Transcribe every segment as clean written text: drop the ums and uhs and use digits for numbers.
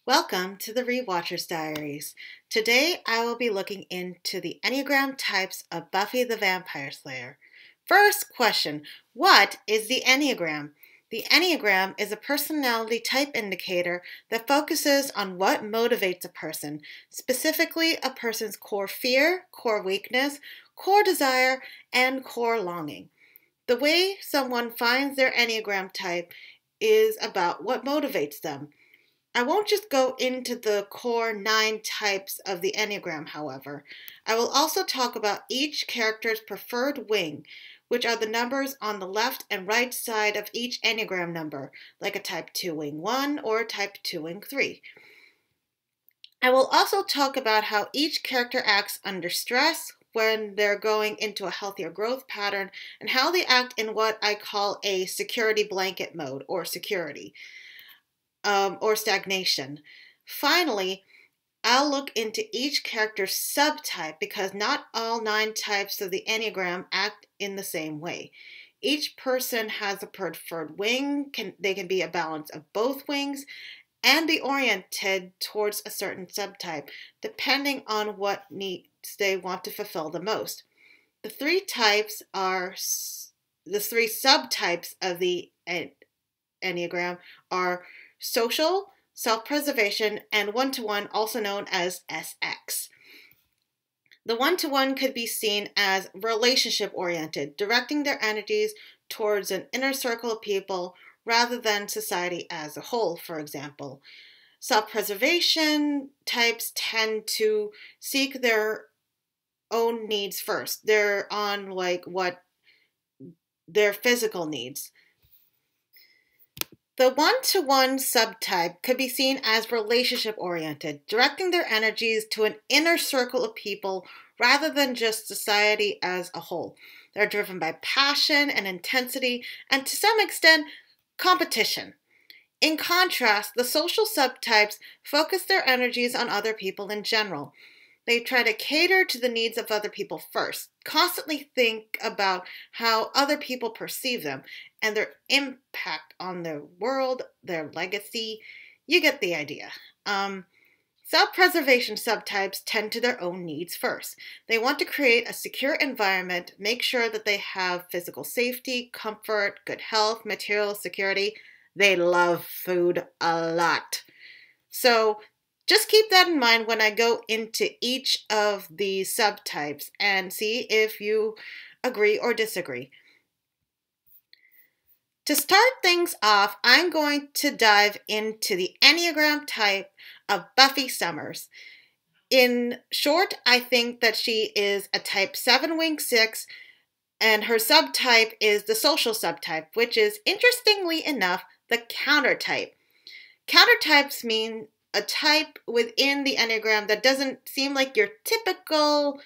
Welcome to the Rewatcher's Diaries. Today I will be looking into the Enneagram types of Buffy the Vampire Slayer. First question, what is the Enneagram? The Enneagram is a personality type indicator that focuses on what motivates a person, specifically a person's core fear, core weakness, core desire, and core longing. The way someone finds their Enneagram type is about what motivates them. I won't just go into the core 9 types of the Enneagram, however. I will also talk about each character's preferred wing, which are the numbers on the left and right side of each Enneagram number, like a type 2 wing 1 or a type 2 wing 3. I will also talk about how each character acts under stress when they're going into a healthier growth pattern and how they act in what I call a security blanket mode or security. Or stagnation. Finally, I'll look into each character's subtype because not all 9 types of the Enneagram act in the same way. Each person has a preferred wing. They can be a balance of both wings and be oriented towards a certain subtype, depending on what needs they want to fulfill the most. The 3 types are the 3 subtypes of the Enneagram are social, self-preservation, and one-to-one, also known as SX. The one-to-one could be seen as relationship-oriented, directing their energies towards an inner circle of people rather than society as a whole, for example. Self-preservation types tend to seek their own needs first. They're on what their physical needs. The one-to-one subtype could be seen as relationship-oriented, directing their energies to an inner circle of people rather than just society as a whole. They're driven by passion and intensity, and to some extent, competition. In contrast, the social subtypes focus their energies on other people in general. They try to cater to the needs of other people first, constantly think about how other people perceive them and their impact on their world, their legacy. You get the idea. Self-preservation subtypes tend to their own needs first. They want to create a secure environment, make sure that they have physical safety, comfort, good health, material security. They love food a lot. So just keep that in mind when I go into each of the subtypes and see if you agree or disagree. To start things off, I'm going to dive into the Enneagram type of Buffy Summers. In short, I think that she is a type 7 wing 6, and her subtype is the social subtype, which is, interestingly enough, the counter type. Counter types mean a type within the Enneagram that doesn't seem like your typical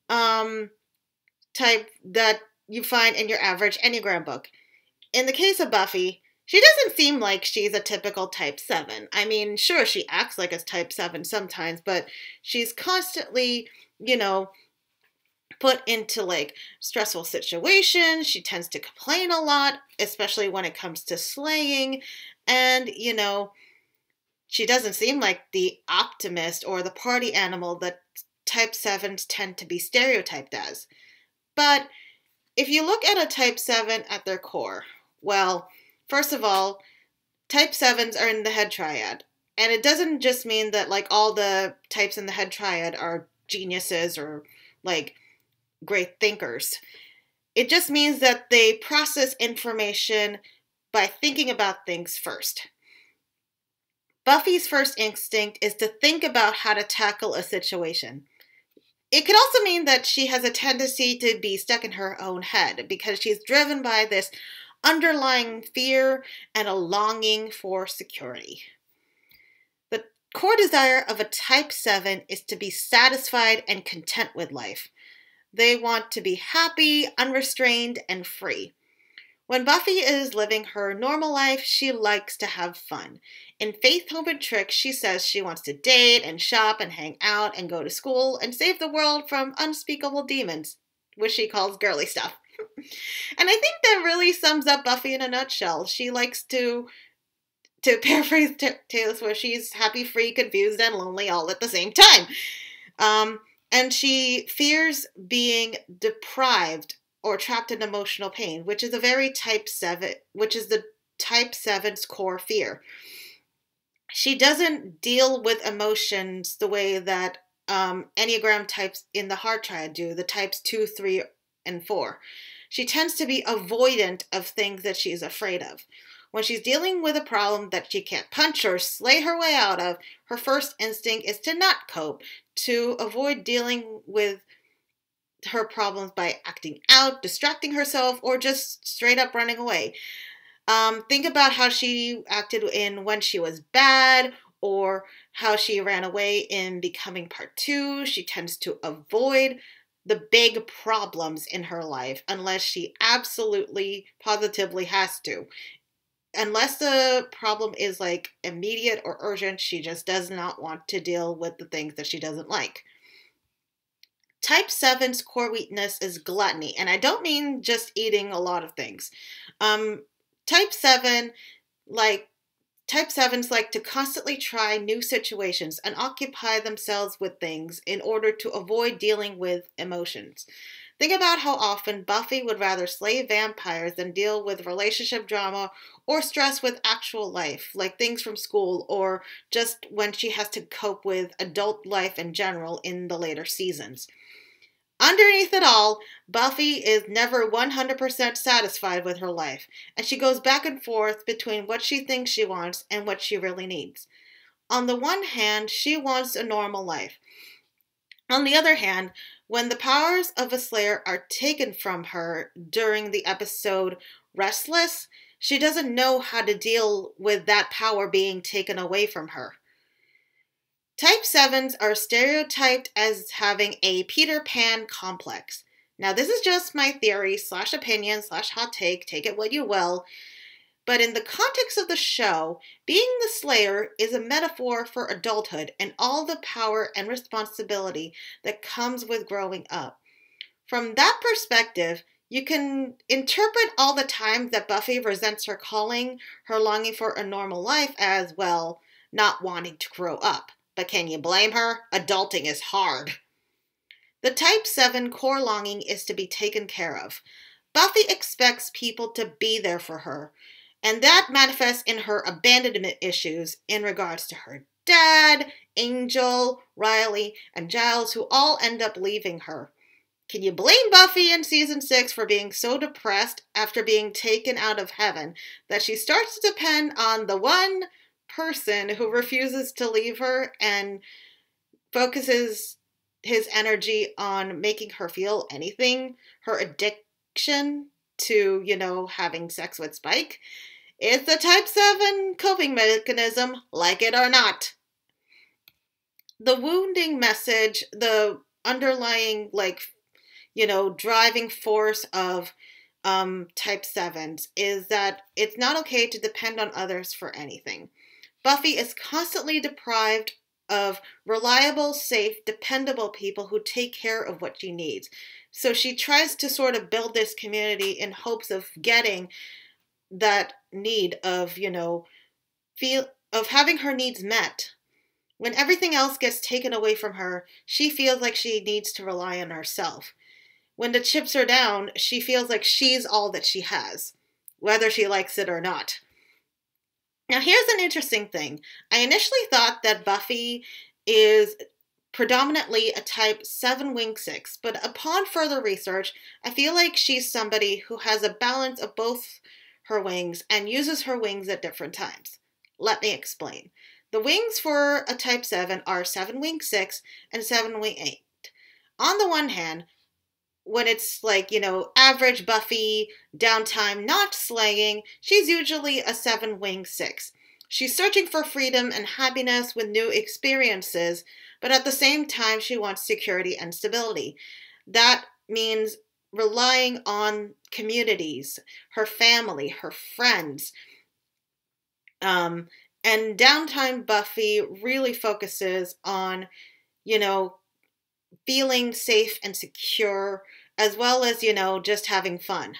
type that you find in your average Enneagram book. In the case of Buffy, she doesn't seem like she's a typical type 7. I mean, sure, she acts like a type 7 sometimes, but she's constantly, put into stressful situations. She tends to complain a lot, especially when it comes to slaying. And, she doesn't seem like the optimist or the party animal that type 7s tend to be stereotyped as. But if you look at a type 7 at their core, well, first of all, type 7s are in the head triad. And it doesn't just mean that all the types in the head triad are geniuses or great thinkers. It just means that they process information by thinking about things first. Buffy's first instinct is to think about how to tackle a situation. It could also mean that she has a tendency to be stuck in her own head because she's driven by this underlying fear and a longing for security. The core desire of a type 7 is to be satisfied and content with life. They want to be happy, unrestrained, and free. When Buffy is living her normal life, she likes to have fun. In Faith, Hope, and Trick, she says she wants to date and shop and hang out and go to school and save the world from unspeakable demons, which she calls girly stuff. And I think that really sums up Buffy in a nutshell. She likes to To paraphrase Taylor Swift, she's happy, free, confused, and lonely all at the same time. And she fears being deprived or trapped in emotional pain, which is a very type 7, which is the type 7's core fear. She doesn't deal with emotions the way that Enneagram types in the heart triad do, the types 2, 3, and 4. She tends to be avoidant of things that she's afraid of. When she's dealing with a problem that she can't punch or slay her way out of, her first instinct is to not cope, to avoid dealing with her problems by acting out, distracting herself, or just straight up running away. Think about how she acted in When She Was Bad, or how she ran away in Becoming Part 2. She tends to avoid the big problems in her life unless she absolutely, positively has to. Unless the problem is like immediate or urgent, she just does not want to deal with the things that she doesn't like. Type 7's core weakness is gluttony, and I don't mean just eating a lot of things. Type 7, Type 7s like to constantly try new situations and occupy themselves with things in order to avoid dealing with emotions. Think about how often Buffy would rather slay vampires than deal with relationship drama or stress with actual life, like things from school or just when she has to cope with adult life in general in the later seasons. Underneath it all, Buffy is never 100% satisfied with her life, and she goes back and forth between what she thinks she wants and what she really needs. On the one hand, she wants a normal life. On the other hand, when the powers of a Slayer are taken from her during the episode Restless, she doesn't know how to deal with that power being taken away from her. Type 7s are stereotyped as having a Peter Pan complex. Now, this is just my theory / opinion / hot take it what you will. But in the context of the show, being the Slayer is a metaphor for adulthood and all the power and responsibility that comes with growing up. From that perspective, you can interpret all the times that Buffy resents her calling, her longing for a normal life as, well, not wanting to grow up. But can you blame her? Adulting is hard. The Type 7 core longing is to be taken care of. Buffy expects people to be there for her, and that manifests in her abandonment issues in regards to her dad, Angel, Riley, and Giles, who all end up leaving her. Can you blame Buffy in Season 6 for being so depressed after being taken out of heaven that she starts to depend on the one person who refuses to leave her and focuses his energy on making her feel anything? Her addiction to, having sex with Spike? It's a Type 7 coping mechanism, like it or not. The wounding message, the underlying, driving force of Type 7s is that it's not okay to depend on others for anything. Buffy is constantly deprived of reliable, safe, dependable people who take care of what she needs. So she tries to sort of build this community in hopes of getting that need of, of having her needs met. When everything else gets taken away from her, she feels like she needs to rely on herself. When the chips are down, she feels like she's all that she has, whether she likes it or not. Now, here's an interesting thing. I initially thought that Buffy is predominantly a Type 7 Wing 6, but upon further research, I feel like she's somebody who has a balance of both her wings and uses her wings at different times. Let me explain. The wings for a Type 7 are 7 Wing 6 and 7 Wing 8. On the one hand, when it's average Buffy, downtime, not slaying, she's usually a 7 Wing 6. She's searching for freedom and happiness with new experiences, but at the same time, she wants security and stability. That means relying on communities, her family, her friends. And downtime Buffy really focuses on, feeling safe and secure, as well as, just having fun.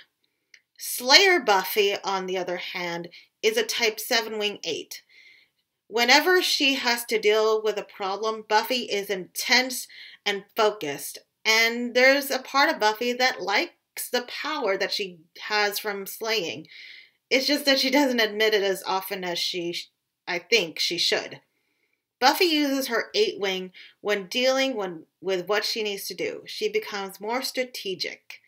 Slayer Buffy, on the other hand, is a type 7 wing 8. Whenever she has to deal with a problem, Buffy is intense and focused. And there's a part of Buffy that likes the power that she has from slaying. It's just that she doesn't admit it as often as I think she should. Buffy uses her 8 wing when dealing with what she needs to do. She becomes more strategic.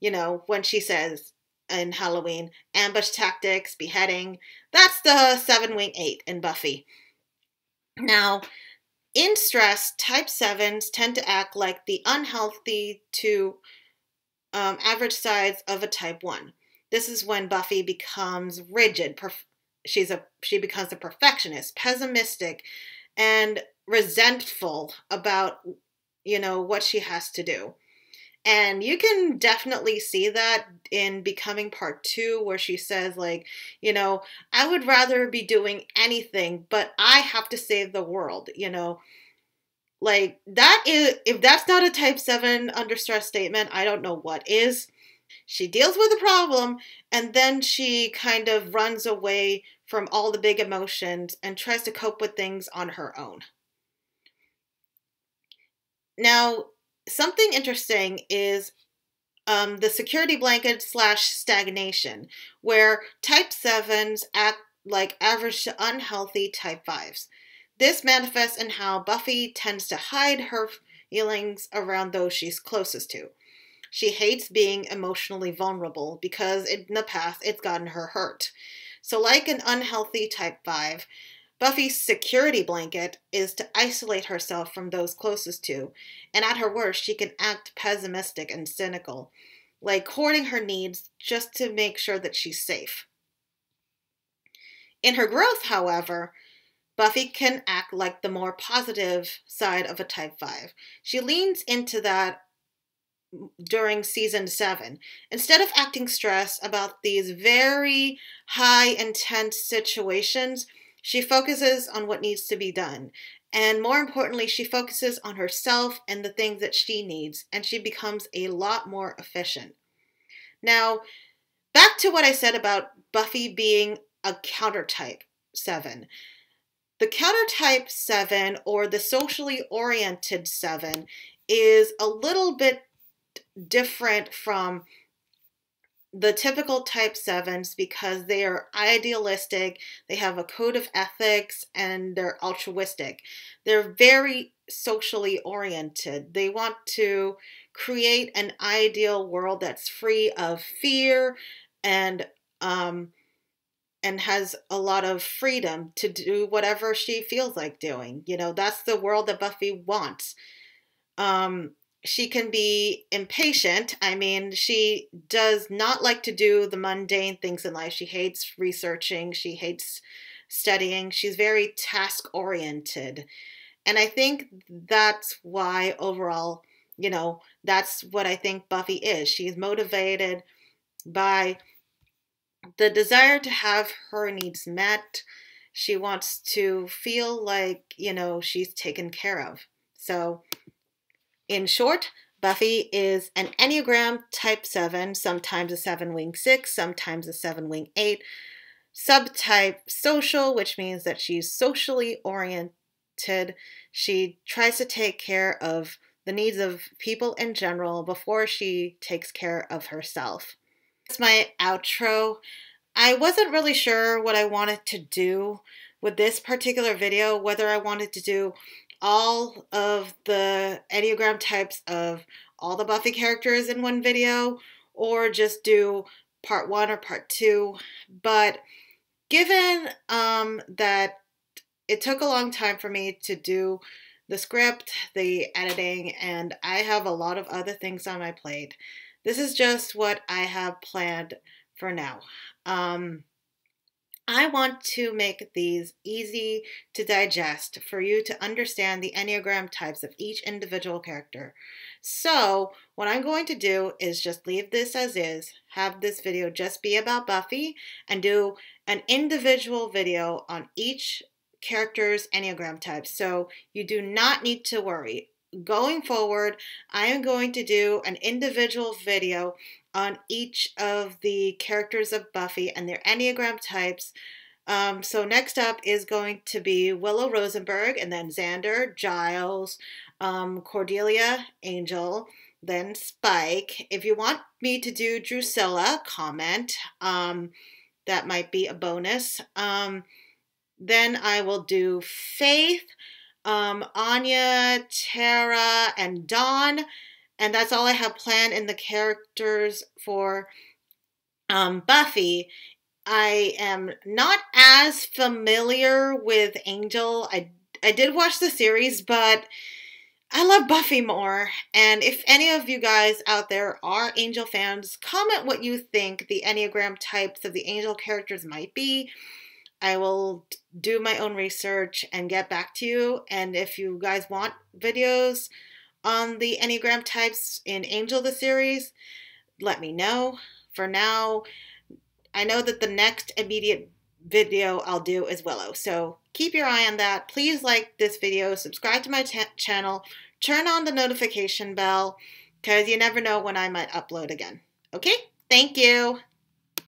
When she says in Halloween, ambush tactics, beheading, that's the 7 wing 8 in Buffy. Now, in stress, type 7s tend to act like the unhealthy to average size of a type 1. This is when Buffy becomes rigid. She becomes a perfectionist, pessimistic, and resentful about, what she has to do. And you can definitely see that in Becoming Part 2, where she says, like, I would rather be doing anything, but I have to save the world, Like, that is, if that's not a type 7 under stress statement, I don't know what is. She deals with the problem, and then she kind of runs away from all the big emotions and tries to cope with things on her own. Now, something interesting is the security blanket / stagnation, where type 7s act like average to unhealthy type 5s. This manifests in how Buffy tends to hide her feelings around those she's closest to. She hates being emotionally vulnerable because in the past it's gotten her hurt. So like an unhealthy type 5, Buffy's security blanket is to isolate herself from those closest to, and at her worst, she can act pessimistic and cynical, like hoarding her needs just to make sure that she's safe. In her growth, however, Buffy can act like the more positive side of a type 5. She leans into that during season 7. Instead of acting stressed about these very high intense situations, she focuses on what needs to be done. And more importantly, she focuses on herself and the things that she needs, and she becomes a lot more efficient. Now, back to what I said about Buffy being a counter type 7. The counter type 7, or the socially oriented 7, is a little bit different from the typical type 7s because they are idealistic, they have a code of ethics, and they're altruistic. They're very socially oriented. They want to create an ideal world that's free of fear and has a lot of freedom to do whatever she feels like doing. That's the world that Buffy wants. She can be impatient. I mean, she does not like to do the mundane things in life. She hates researching. She hates studying. She's very task-oriented. And I think that's why overall, that's what I think Buffy is. She's motivated by the desire to have her needs met. She wants to feel like, she's taken care of. So, in short, Buffy is an Enneagram type 7, sometimes a 7 wing 6, sometimes a 7 wing 8, subtype social, which means that she's socially oriented. She tries to take care of the needs of people in general before she takes care of herself. That's my outro. I wasn't really sure what I wanted to do with this particular video, whether I wanted to do all of the Enneagram types of all the Buffy characters in one video, or just do part 1 or part 2. But given that it took a long time for me to do the script, the editing, and I have a lot of other things on my plate, this is just what I have planned for now. I want to make these easy to digest for you to understand the Enneagram types of each individual character. So what I'm going to do is just leave this as is, have this video just be about Buffy, and do an individual video on each character's Enneagram type. So you do not need to worry. Going forward, I am going to do an individual video on each of the characters of Buffy and their Enneagram types. So next up is going to be Willow Rosenberg, and then Xander, Giles, Cordelia, Angel, then Spike. If you want me to do Drusilla, comment. That might be a bonus. Then I will do Faith, Anya, Tara, and Dawn. And that's all I have planned in the characters for Buffy. I am not as familiar with Angel. I did watch the series, but I love Buffy more. And if any of you guys out there are Angel fans, comment what you think the Enneagram types of the Angel characters might be. I will do my own research and get back to you. And if you guys want videos on the Enneagram types in Angel the series, let me know. For now, I know that the next immediate video I'll do is Willow. So keep your eye on that. Please like this video, subscribe to my channel, turn on the notification bell, because you never know when I might upload again. Okay? Thank you.